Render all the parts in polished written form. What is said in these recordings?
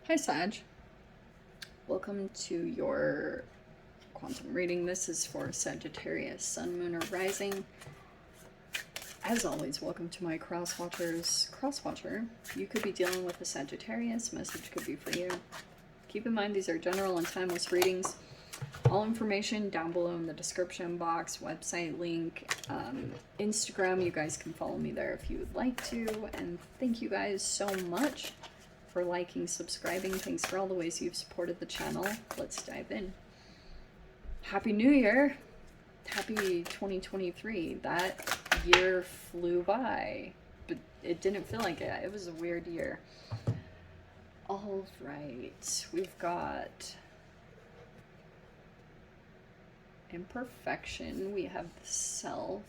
Hi Sag, welcome to your quantum reading. This is for Sagittarius, Sun, Moon, or Rising. As always, welcome to my Crosswatchers. Crosswatcher, you could be dealing with a Sagittarius, message could be for you. Keep in mind these are general and timeless readings. All information down below in the description box, website link, Instagram. You guys can follow me there if you would like to. And thank you guys so much for liking, subscribing. Thanks for all the ways you've supported the channel. Let's dive in. Happy New Year! Happy 2023. That year flew by, but it didn't feel like it. It was a weird year. All right, we've got imperfection. We have the self.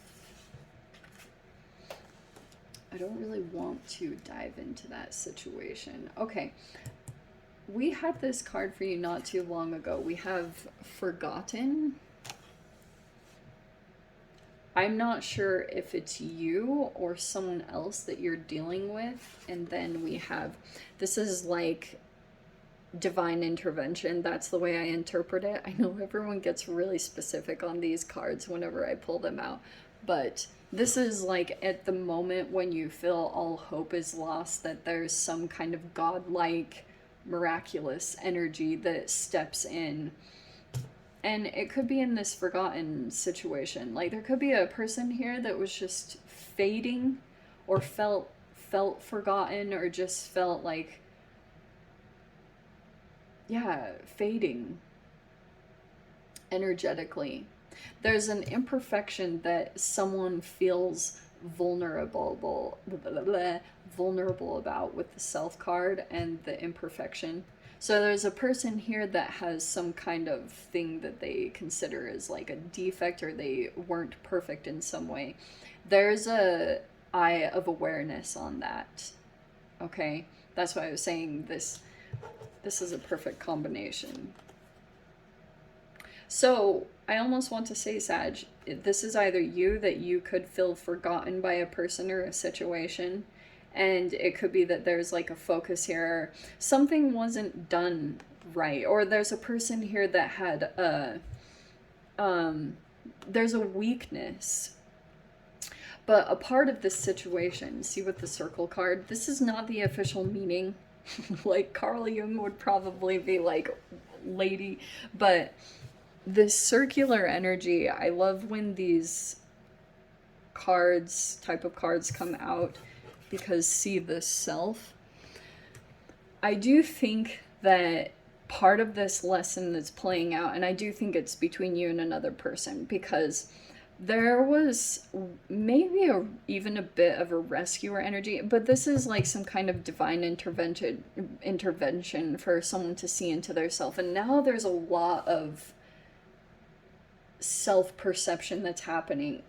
I don't really want to dive into that situation. Okay, we had this card for you not too long ago. We have forgotten. I'm not sure if it's you or someone else that you're dealing with. And then we have, this is like divine intervention. That's the way I interpret it. I know everyone gets really specific on these cards whenever I pull them out, but this is like at the moment when you feel all hope is lost, that there's some kind of godlike, miraculous energy that steps in. And it could be in this forgotten situation. Like there could be a person here that was just fading or felt forgotten, or just felt like, yeah, fading energetically. There's an imperfection that someone feels vulnerable about with the self card and the imperfection. So there's a person here that has some kind of thing that they consider as like a defect, or they weren't perfect in some way. There's a eye of awareness on that. Okay, that's why I was saying this is a perfect combination. So I almost want to say, Sag, this is either you, that you could feel forgotten by a person or a situation, and it could be that there's like a focus here, something wasn't done right, or there's a person here that had a there's a weakness. But a part of this situation, see with the circle card, this is not the official meaning. Like Carl Jung would probably be like, lady, but this circular energy, I love when these type of cards come out, because see the self. I do think that part of this lesson that's playing out, and I do think it's between you and another person, because there was maybe even a bit of a rescuer energy, but this is like some kind of divine intervention for someone to see into their self. And now there's a lot of self-perception that's happening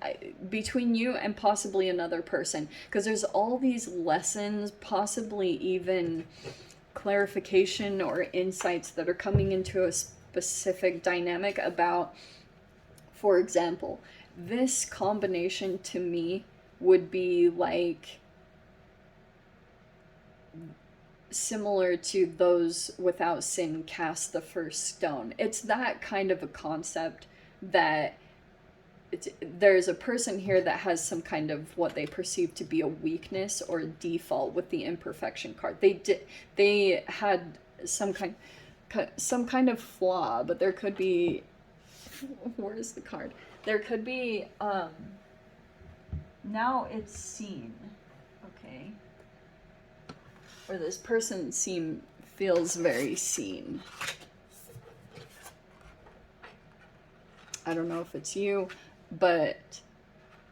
between you and possibly another person, because there's all these lessons, possibly even clarification or insights that are coming into a specific dynamic about, for example, this combination to me would be like similar to those without sin cast the first stone. It's that kind of a concept, that there's a person here that has some kind of what they perceive to be a weakness or a default with the imperfection card. They had some kind of flaw, but there could be, where is the card? There could be, now it's seen, okay? Or this person feels very seen. I don't know if it's you, but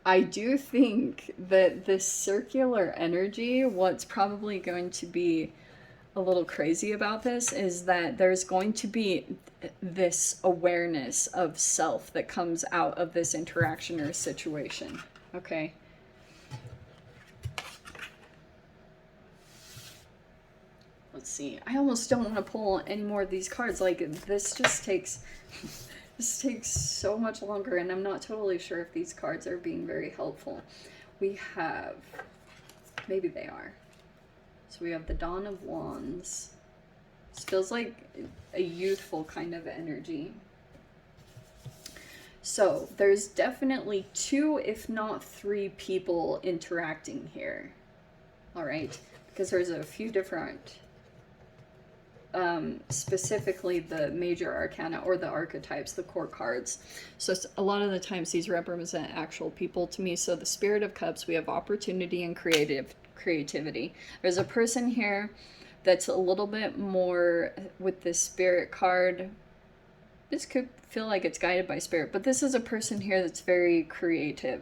I do think that this circular energy, what's probably going to be a little crazy about this is that there's going to be this awareness of self that comes out of this interaction or situation, okay? Let's see. I almost don't want to pull any more of these cards. Like, this just takes... This takes so much longer, and I'm not totally sure if these cards are being very helpful. We have... Maybe they are. So we have the Dawn of Wands, This feels like a youthful kind of energy. So there's definitely 2, if not 3 people interacting here. All right, because there's a few different, specifically the major arcana or the archetypes, the core cards. So a lot of the times these represent actual people to me. So the Spirit of Cups, we have opportunity and creativity. There's a person here that's a little bit more with this Spirit card. This could feel like it's guided by spirit, but this is a person here that's very creative.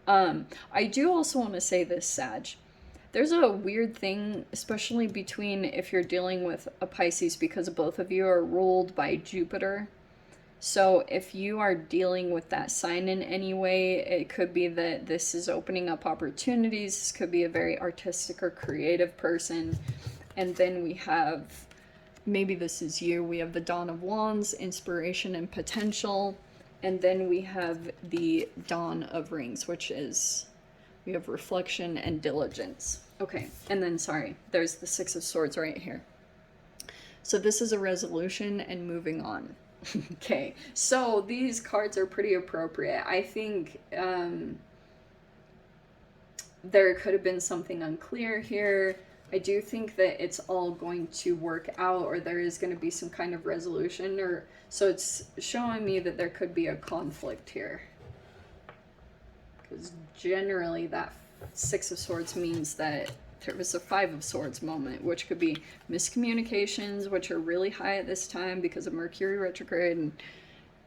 I do also want to say this, Sag. There's a weird thing, especially between if you're dealing with a Pisces, because both of you are ruled by Jupiter. So if you are dealing with that sign in any way, it could be that this is opening up opportunities. This could be a very artistic or creative person. And then we have, maybe this is you, we have the Dawn of Wands, inspiration and potential. And then we have the Dawn of Rings, which is, we have reflection and diligence. Okay, and then, sorry, there's the Six of Swords right here. So this is a resolution and moving on. Okay, so these cards are pretty appropriate. I think there could have been something unclear here. I do think that it's all going to work out, or there is going to be some kind of resolution, or so it's showing me that there could be a conflict here. Because generally that Six of Swords means that there was a Five of Swords moment, which could be miscommunications, which are really high at this time because of Mercury retrograde,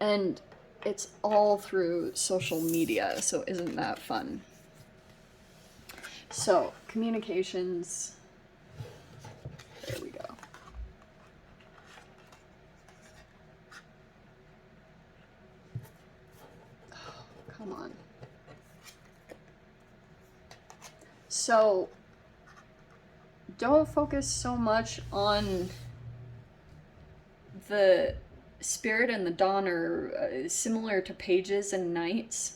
and it's all through social media, so isn't that fun? So, communications, there we go. Oh, come on. So, don't focus so much on the Spirit and the Dawn are similar to pages and knights.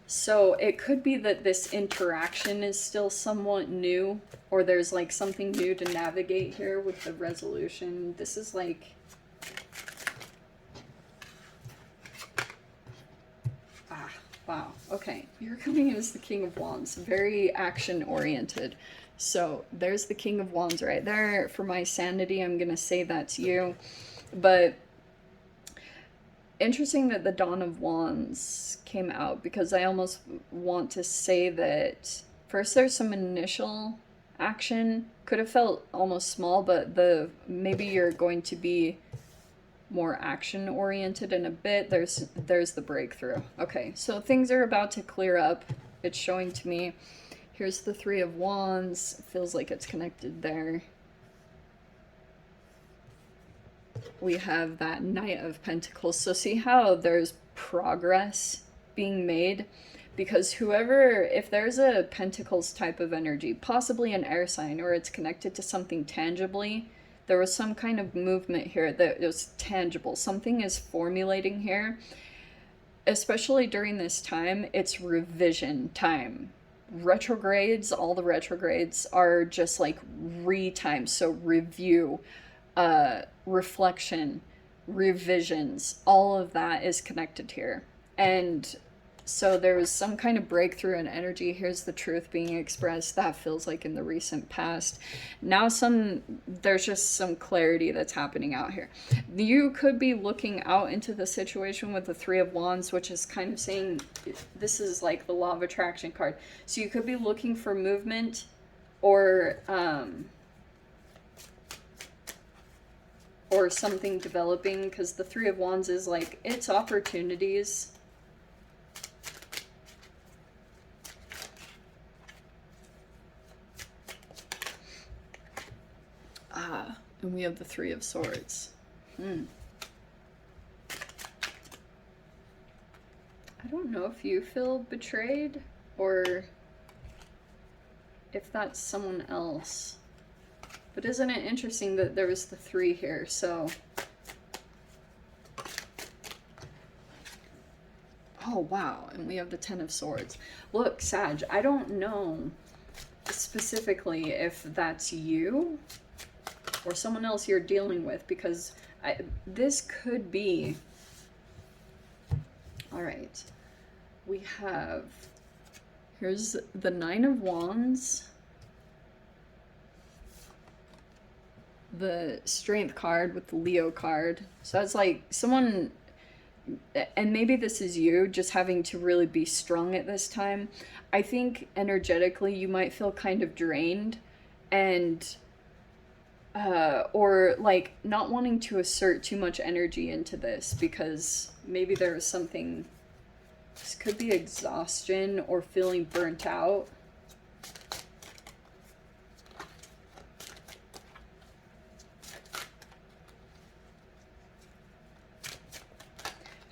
So it could be that this interaction is still somewhat new, or there's like something new to navigate here with the resolution. This is like, wow, okay. You're coming in as the King of Wands, very action oriented. So there's the King of Wands right there. For my sanity, I'm going to say that's you. But interesting that the Dawn of Wands came out, because I almost want to say that first there's some initial action. Could have felt almost small, but maybe you're going to be more action oriented in a bit. There's the breakthrough. Okay, so things are about to clear up. It's showing to me. Here's the Three of Wands. It feels like it's connected there. We have that Knight of Pentacles. So see how there's progress being made? Because whoever, if there's a Pentacles type of energy, possibly an air sign, or it's connected to something tangibly, there was some kind of movement here that was tangible. Something is formulating here. Especially during this time, it's revision time. Retrogrades, all the retrogrades are just like re-time. So review, reflection, revisions, all of that is connected here. And so there was some kind of breakthrough in energy. Here's the truth being expressed. That feels like in the recent past. Now there's just some clarity that's happening out here. You could be looking out into the situation with the Three of Wands, which is kind of saying this is like the Law of Attraction card. So you could be looking for movement, or something developing, because the Three of Wands is like, it's opportunities. And we have the Three of Swords. I don't know if you feel betrayed, or if that's someone else. But isn't it interesting that there was the 3 here? So, oh wow, and we have the Ten of Swords. Look, Sag, I don't know specifically if that's you, or someone else you're dealing with, because this could be, all right, we have, here's the Nine of Wands, the Strength card with the Leo card. So that's like someone, and maybe this is you, just having to really be strong at this time. I think energetically you might feel kind of drained, and or like not wanting to assert too much energy into this, because maybe there was something, this could be exhaustion or feeling burnt out.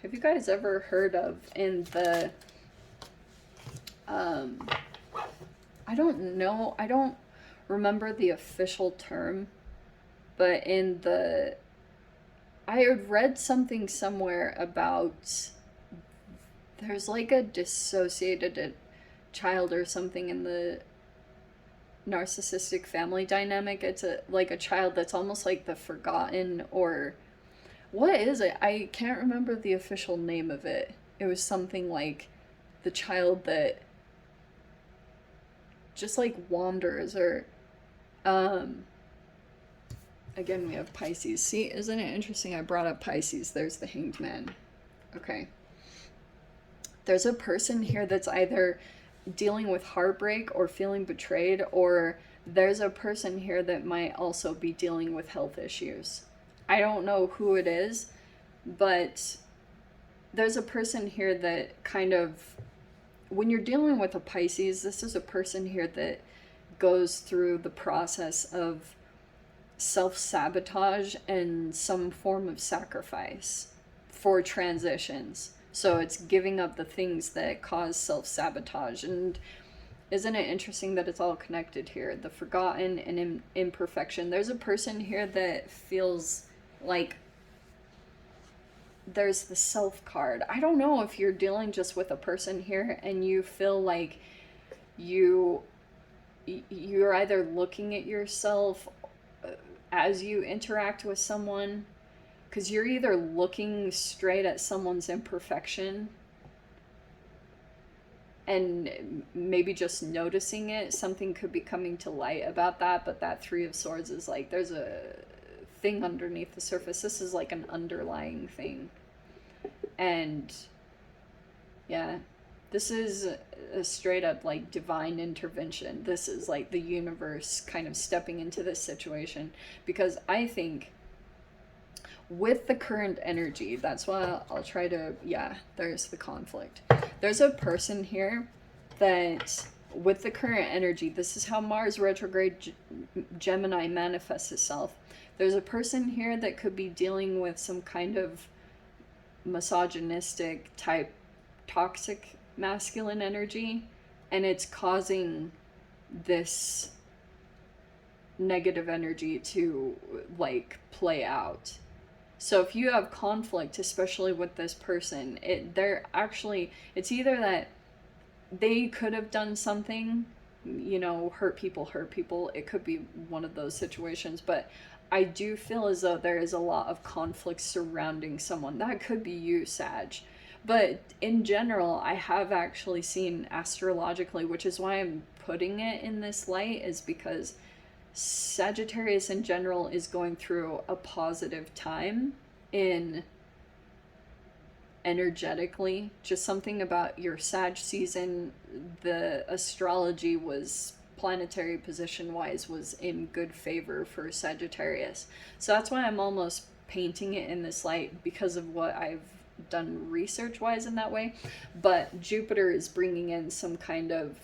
Have you guys ever heard of, in the, I don't know, I don't remember the official term, but in the, I had read something somewhere about, there's like a dissociated child or something in the narcissistic family dynamic. It's like a child that's almost like the forgotten, or what is it? I can't remember the official name of it. It was something like the child that just like wanders, or again we have Pisces. See, isn't it interesting? I brought up Pisces. There's the Hanged Man. Okay. There's a person here that's either dealing with heartbreak or feeling betrayed, or there's a person here that might also be dealing with health issues. I don't know who it is, but there's a person here that kind of, when you're dealing with a Pisces, this is a person here that goes through the process of self-sabotage and some form of sacrifice for transitions. So it's giving up the things that cause self-sabotage. And isn't it interesting that it's all connected here? The forgotten and imperfection. There's a person here that feels like, there's the Self card. I don't know if you're dealing just with a person here and you feel like you're either looking at yourself as you interact with someone, because you're either looking straight at someone's imperfection and maybe just noticing it. Something could be coming to light about that, but that Three of Swords is like, there's a thing underneath the surface. This is like an underlying thing. And yeah, this is a straight up like divine intervention. This is like the universe kind of stepping into this situation, because I think with the current energy, that's why I'll try to, yeah, there's the conflict. There's a person here that, with the current energy, this is how Mars retrograde Gemini manifests itself. There's a person here that could be dealing with some kind of misogynistic type toxic masculine energy, and it's causing this negative energy to like play out. So if you have conflict, especially with this person, it's either that they could have done something, you know, hurt people. It could be one of those situations, but I do feel as though there is a lot of conflict surrounding someone. That could be you, Sag. But in general, I have actually seen astrologically, which is why I'm putting it in this light, is because Sagittarius in general is going through a positive time in energetically. Just something about your Sag season, the astrology was planetary position wise was in good favor for Sagittarius. So that's why I'm almost painting it in this light, because of what I've done research wise in that way. But Jupiter is bringing in some kind of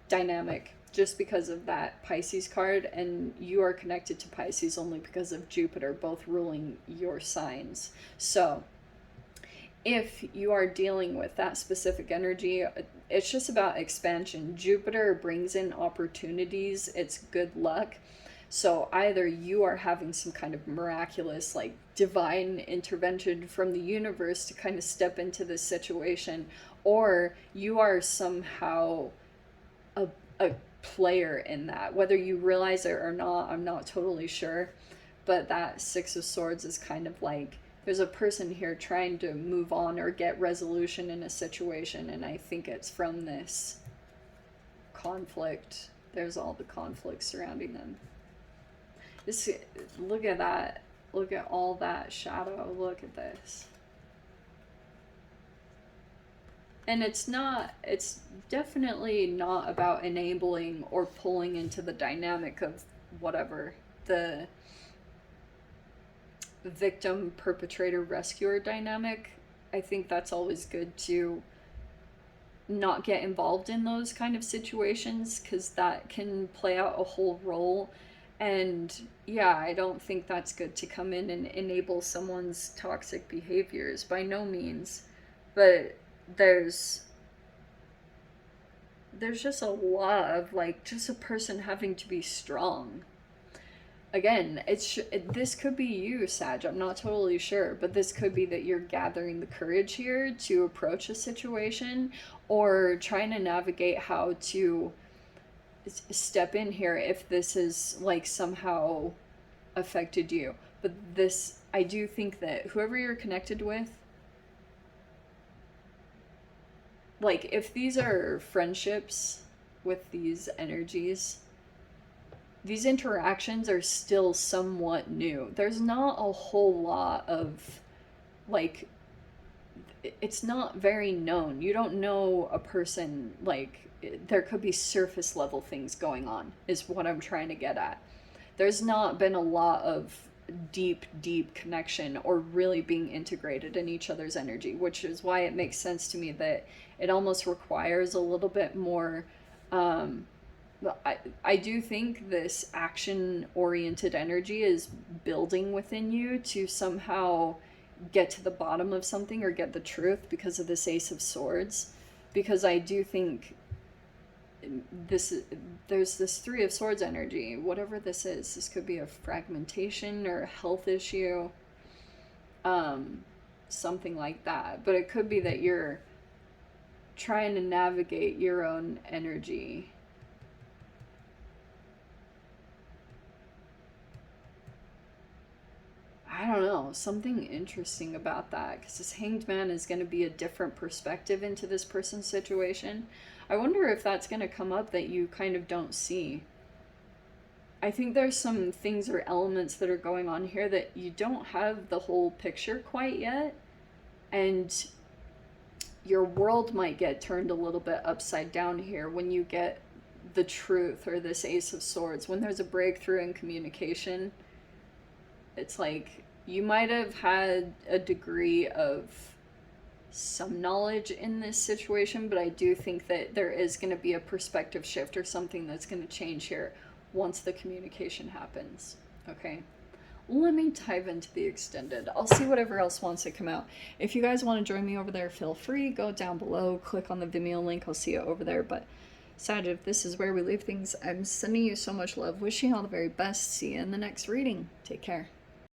dynamic just because of that Pisces card, and you are connected to Pisces only because of Jupiter, both ruling your signs. So if you are dealing with that specific energy, it's just about expansion. Jupiter brings in opportunities. It's good luck. So either you are having some kind of miraculous, like divine intervention from the universe to kind of step into this situation, or you are somehow a player in that. Whether you realize it or not, I'm not totally sure. But that Six of Swords is kind of like, there's a person here trying to move on or get resolution in a situation, and I think it's from this conflict. There's all the conflict surrounding them. This, look at that. Look at all that shadow. Look at this. And it's definitely not about enabling or pulling into the dynamic of whatever, the victim, perpetrator, rescuer dynamic. I think that's always good to not get involved in those kind of situations, because that can play out a whole role. And yeah, I don't think that's good to come in and enable someone's toxic behaviors, by no means. But there's just a lot of like just a person having to be strong. Again, this could be you, Sag. I'm not totally sure, but this could be that you're gathering the courage here to approach a situation, or trying to navigate how to step in here if this is like somehow affected you. But this, I do think that whoever you're connected with, like if these are friendships with these energies, these interactions are still somewhat new. There's not a whole lot of, like, it's not very known. You don't know a person, like, there could be surface level things going on, is what I'm trying to get at. There's not been a lot of deep connection or really being integrated in each other's energy, which is why it makes sense to me that it almost requires a little bit more, I do think this action-oriented energy is building within you to somehow get to the bottom of something or get the truth because of this Ace of Swords. Because I do think there's this Three of Swords energy. Whatever this is, this could be a fragmentation or a health issue. Something like that. But it could be that you're trying to navigate your own energy. I don't know, something interesting about that, because this Hanged Man is going to be a different perspective into this person's situation. I wonder if that's going to come up that you kind of don't see. I think there's some things or elements that are going on here that you don't have the whole picture quite yet, and your world might get turned a little bit upside down here when you get the truth, or this Ace of Swords. When there's a breakthrough in communication, it's like you might have had a degree of some knowledge in this situation, but I do think that there is going to be a perspective shift or something that's going to change here once the communication happens. Okay, let me dive into the extended. I'll see whatever else wants to come out. If you guys want to join me over there, feel free. Go down below, click on the Vimeo link. I'll see you over there. But Sag, if this is where we leave things, I'm sending you so much love. Wishing you all the very best. See you in the next reading. Take care.